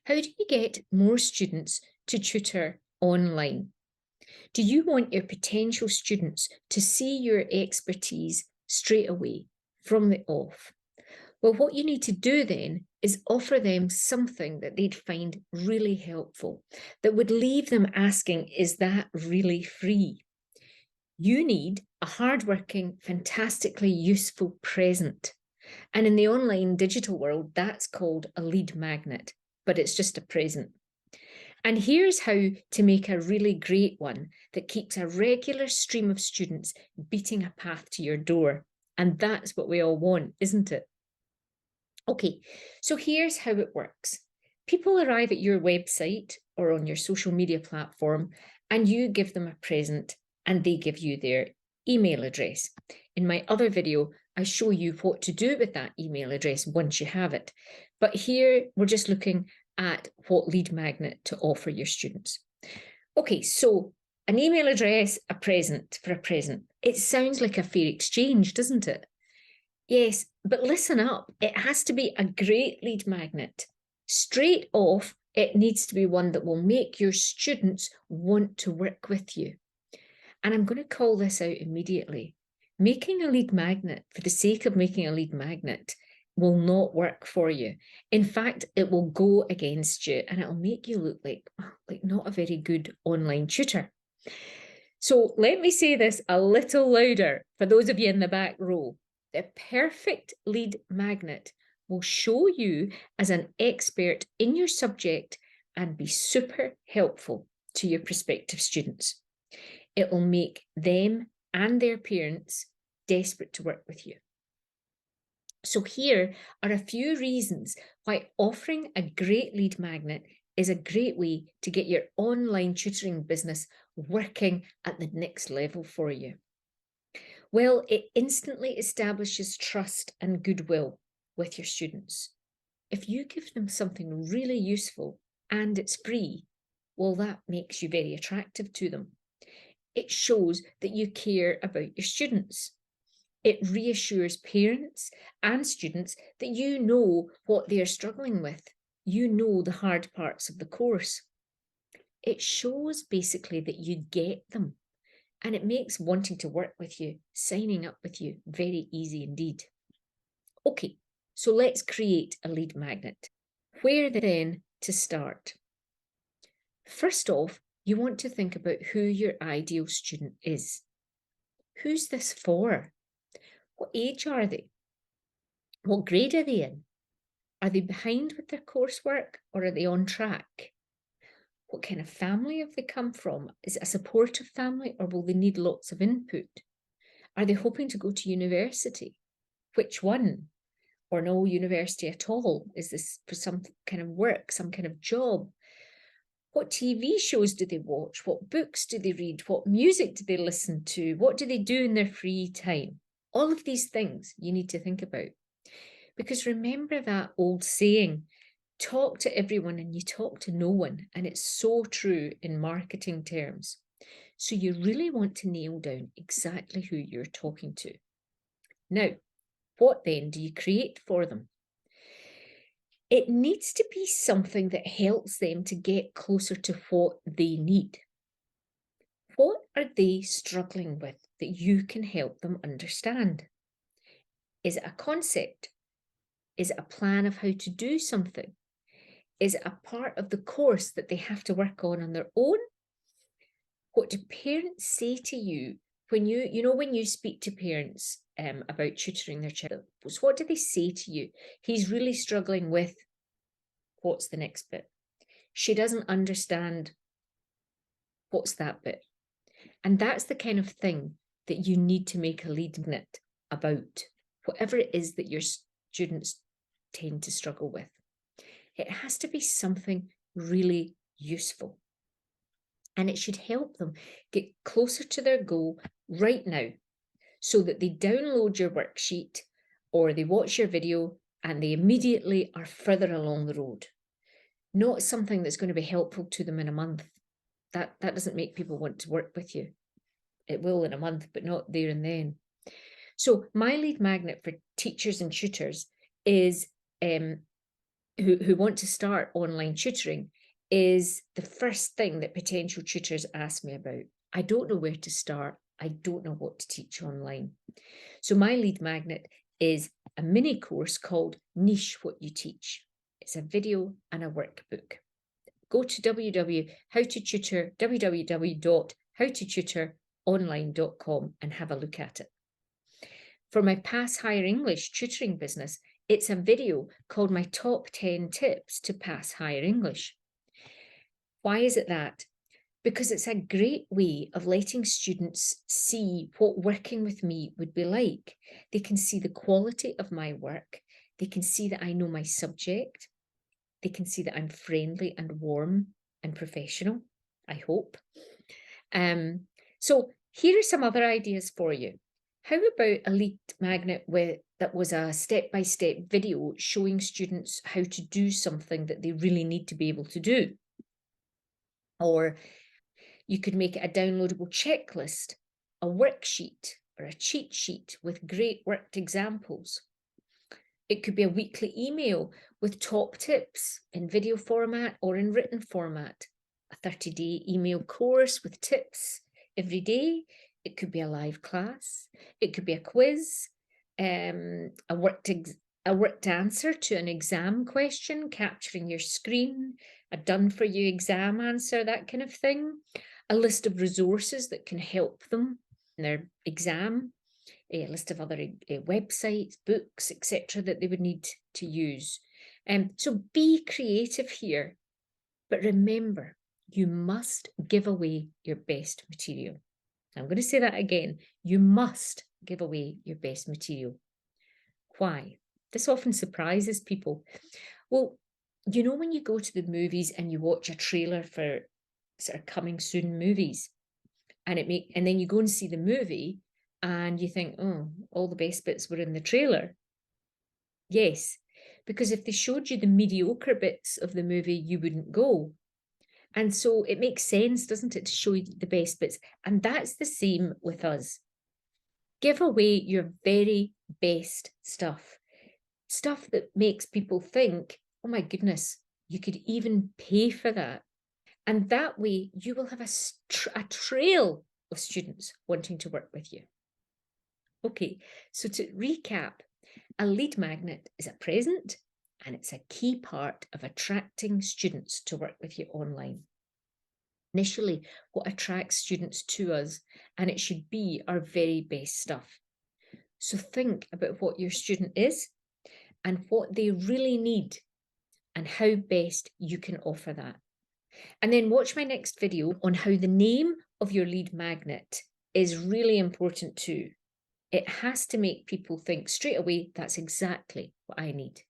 How do you get more students to tutor online? Do you want your potential students to see your expertise straight away from the off? Well, what you need to do then is offer them something that they'd find really helpful, that would leave them asking, is that really free? You need a hardworking, fantastically useful present. And in the online digital world, that's called a lead magnet, but it's just a present. And here's how to make a really great one that keeps a regular stream of students beating a path to your door. And that's what we all want, isn't it? Okay, so here's how it works. People arrive at your website or on your social media platform, and you give them a present and they give you their email address. In my other video, I show you what to do with that email address once you have it. But here we're just looking at what lead magnet to offer your students. Okay, so an email address, a present for a present. It sounds like a fair exchange, doesn't it? Yes, but listen up. It has to be a great lead magnet. Straight off, it needs to be one that will make your students want to work with you. And I'm going to call this out immediately. Making a lead magnet for the sake of making a lead magnet will not work for you. In fact, it will go against you and it'll make you look like not a very good online tutor. So let me say this a little louder for those of you in the back row. The perfect lead magnet will show you as an expert in your subject and be super helpful to your prospective students. It will make them and their parents desperate to work with you. So here are a few reasons why offering a great lead magnet is a great way to get your online tutoring business working at the next level for you. Well, it instantly establishes trust and goodwill with your students. If you give them something really useful and it's free, well, that makes you very attractive to them. It shows that you care about your students. It reassures parents and students that you know what they are struggling with. You know the hard parts of the course. It shows basically that you get them. And it makes wanting to work with you, signing up with you, very easy indeed. Okay, so let's create a lead magnet. Where then to start? First off, you want to think about who your ideal student is. Who's this for? What age are they? What grade are they in? Are they behind with their coursework or are they on track? What kind of family have they come from? Is it a supportive family or will they need lots of input? Are they hoping to go to university? Which one? Or no university at all? Is this for some kind of work, some kind of job? What TV shows do they watch? What books do they read? What music do they listen to? What do they do in their free time? All of these things you need to think about. Because remember that old saying, talk to everyone and you talk to no one. And it's so true in marketing terms. So you really want to nail down exactly who you're talking to. Now, what then do you create for them? It needs to be something that helps them to get closer to what they need. What are they struggling with that you can help them understand? Is it a concept? Is it a plan of how to do something? Is it a part of the course that they have to work on their own? What do parents say to you when when you speak to parents about tutoring their child? What do they say to you? He's really struggling with, what's the next bit? She doesn't understand, what's that bit? And that's the kind of thing that you need to make a lead magnet about, whatever it is that your students tend to struggle with. It has to be something really useful. And it should help them get closer to their goal right now so that they download your worksheet or they watch your video and they immediately are further along the road. Not something that's going to be helpful to them in a month. That doesn't make people want to work with you. It will in a month, but not there and then. So my lead magnet for teachers and tutors is who want to start online tutoring is the first thing that potential tutors ask me about. I don't know where to start. I don't know what to teach online. So my lead magnet is a mini course called Niche What You Teach. It's a video and a workbook. Go to www.howtotutoronline.com and have a look at it. For my Pass Higher English tutoring business, it's a video called My Top 10 Tips to Pass Higher English. Why is it that? Because it's a great way of letting students see what working with me would be like. They can see the quality of my work. They can see that I know my subject. They can see that I'm friendly and warm and professional, I hope. So here are some other ideas for you. How about a lead magnet that was a step-by-step video showing students how to do something that they really need to be able to do? Or you could make it a downloadable checklist, a worksheet, or a cheat sheet with great worked examples. It could be a weekly email with top tips in video format or in written format, a 30-day email course with tips every day. It could be a live class. It could be a quiz, a worked answer to an exam question, capturing your screen, a done-for-you exam answer, that kind of thing. A list of resources that can help them in their exam, a list of other websites, books, etc. that they would need to use. So be creative here, but remember, you must give away your best material. I'm going to say that again. You must give away your best material. Why? This often surprises people. Well, you know when you go to the movies and you watch a trailer for sort of coming soon movies, and then you go and see the movie and you think, oh, all the best bits were in the trailer. Yes, because if they showed you the mediocre bits of the movie, you wouldn't go. And so it makes sense, doesn't it, to show you the best bits? And that's the same with us. Give away your very best stuff. Stuff that makes people think, oh my goodness, you could even pay for that. And that way you will have a trail of students wanting to work with you. Okay, so to recap, a lead magnet is a present and it's a key part of attracting students to work with you online. Initially, what attracts students to us, and it should be our very best stuff. So think about what your student is and what they really need and how best you can offer that. And then watch my next video on how the name of your lead magnet is really important too. It has to make people think straight away, that's exactly what I need.